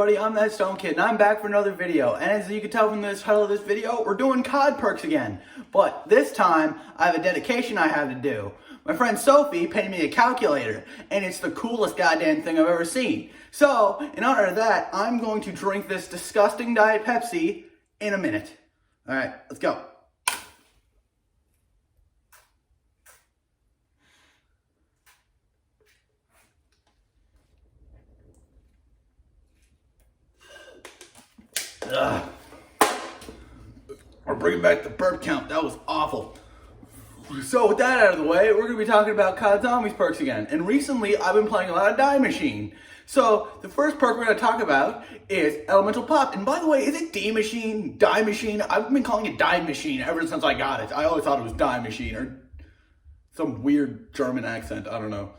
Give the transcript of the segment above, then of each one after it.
Buddy, I'm that Stone Kid, and I'm back for another video. And as you can tell from the title of this video, we're doing COD perks again. But this time, I have a dedication I have to do. My friend Sophie paid me a calculator, and it's the coolest goddamn thing I've ever seen. So, in honor of that, I'm going to drink this disgusting Diet Pepsi in a minute. Alright, let's go. Ugh. We're bringing back the burp count. That was awful. So with that out of the way, we're going to be talking about COD Zombies perks again. And recently, I've been playing a lot of Die Machine. So the first perk we're going to talk about is Elemental Pop. And by the way, is it D Machine? Die Machine? I've been calling it Die Machine ever since I got it. I always thought it was Die Machine or some weird German accent. I don't know.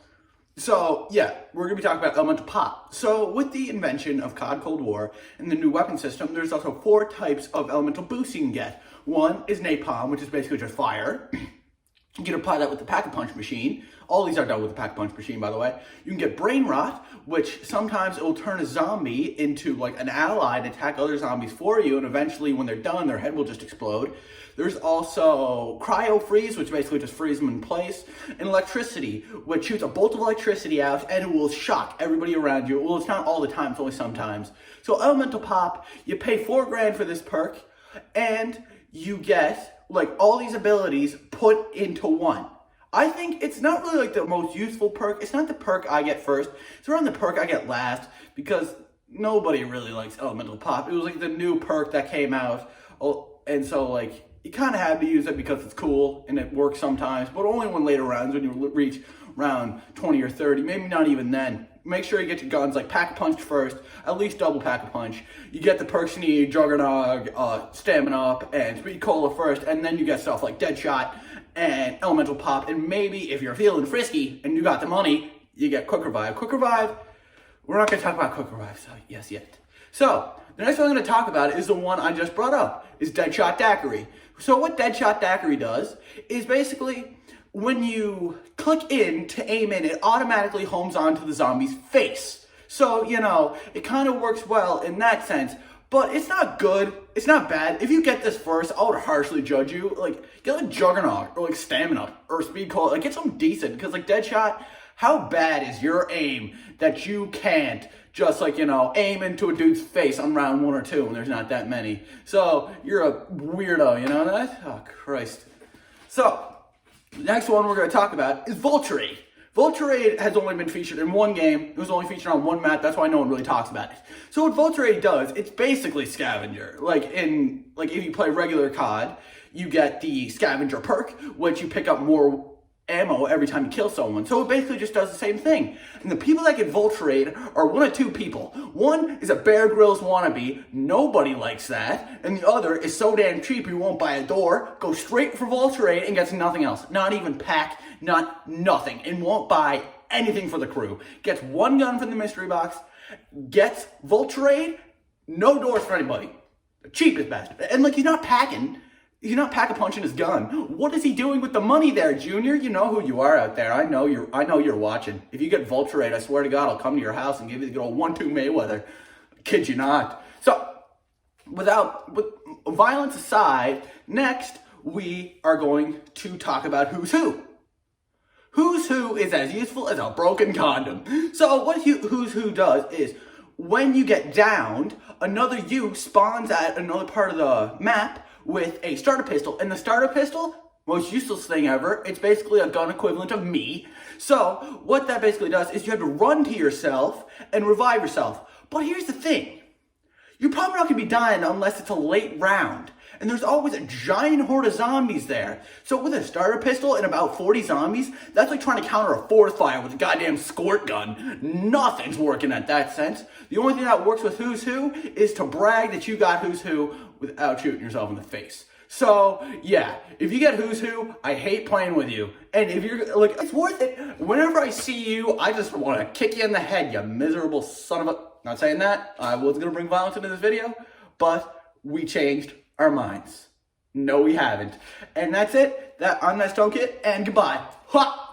So, yeah, we're going to be talking about Elemental Pop. So, with the invention of COD Cold War and the new weapon system, there's also 4 types of elemental boosts you can get. One is Napalm, which is basically just fire. You can apply that with the Pack-a-Punch machine. All these are done with the Pack-a-Punch machine, by the way. You can get Brain Rot, which sometimes it will turn a zombie into, like, an ally and attack other zombies for you, and eventually, when they're done, their head will just explode. There's also Cryo Freeze, which basically just freezes them in place, and Electricity, which shoots a bolt of electricity out, and it will shock everybody around you. Well, it's not all the time, it's only sometimes. So, Elemental Pop, you pay $4 grand for this perk, and you get, like, all these abilities put into one. I think it's not really, like, the most useful perk. It's not the perk I get first. It's around the perk I get last, because nobody really likes Elemental Pop. It was, like, the new perk that came out, and so, like, you kind of have to use it because it's cool, and it works sometimes, but only when later rounds, when you reach round 20 or 30, maybe not even then. Make sure you get your guns, like Pack-a-Punch first, at least double Pack-a-Punch. You get the perks you need, Juggernog, Stamina Up, and Speed Cola first, and then you get stuff like Deadshot and Elemental Pop, and maybe if you're feeling frisky and you got the money, you get Quick Revive. Quick Revive, we're not going to talk about Quick Revive, so yes, yet. So, the next one I'm going to talk about is the one I just brought up, is Deadshot Daiquiri. So what Deadshot Daiquiri does is basically, when you click in to aim in, it automatically homes onto the zombie's face. So, you know, it kind of works well in that sense, but it's not good. It's not bad. If you get this first, I would harshly judge you. Like, get like Juggernaut or like Stamina or Speed Cola. Like, get something decent, because like Deadshot, how bad is your aim that you can't just, like, you know, aim into a dude's face on round 1 or 2 and there's not that many? So, you're a weirdo, you know that? Oh, Christ. So, the next one we're going to talk about is Vulturated. Vulturated has only been featured in one game. It was only featured on one map. That's why no one really talks about it. So what Vulturated does, it's basically Scavenger. Like, if you play regular COD, you get the Scavenger perk, which you pick up more ammo every time you kill someone. So it basically just does the same thing. And the people that get Vulturated are one of 2 people. One is a Bear Grylls wannabe. Nobody likes that. And the other is so damn cheap he won't buy a door, go straight for Vulturated, and gets nothing else. Not even pack, not nothing. And won't buy anything for the crew. Gets 1 gun from the mystery box, gets Vulturated, no doors for anybody. Cheap is best. And like, he's not packing. He's not Pack-a-Punching his gun. What is he doing with the money there, Junior? You know who you are out there. I know you're watching. If you get Vulturated, I swear to God, I'll come to your house and give you the good old 1-2 Mayweather. Kid you not. So, with violence aside, next we are going to talk about Who's Who. Who's Who is as useful as a broken condom. So what Who's Who does is, when you get downed, another you spawns at another part of the map with a starter pistol. And the starter pistol, most useless thing ever, it's basically a gun equivalent of me. So what that basically does is you have to run to yourself and revive yourself. But here's the thing. You're probably not going to be dying unless it's a late round. And there's always a giant horde of zombies there. So with a starter pistol and about 40 zombies, that's like trying to counter a forest fire with a goddamn squirt gun. Nothing's working at that sense. The only thing that works with Who's Who is to brag that you got Who's Who without shooting yourself in the face. So, yeah, if you get Who's Who, I hate playing with you. And if you're, like, it's worth it. Whenever I see you, I just want to kick you in the head, you miserable son of a... Not saying that. I was going to bring violence into this video, but we changed our minds. No, we haven't. And that's it. I'm that Stone Kid, and goodbye. Ha!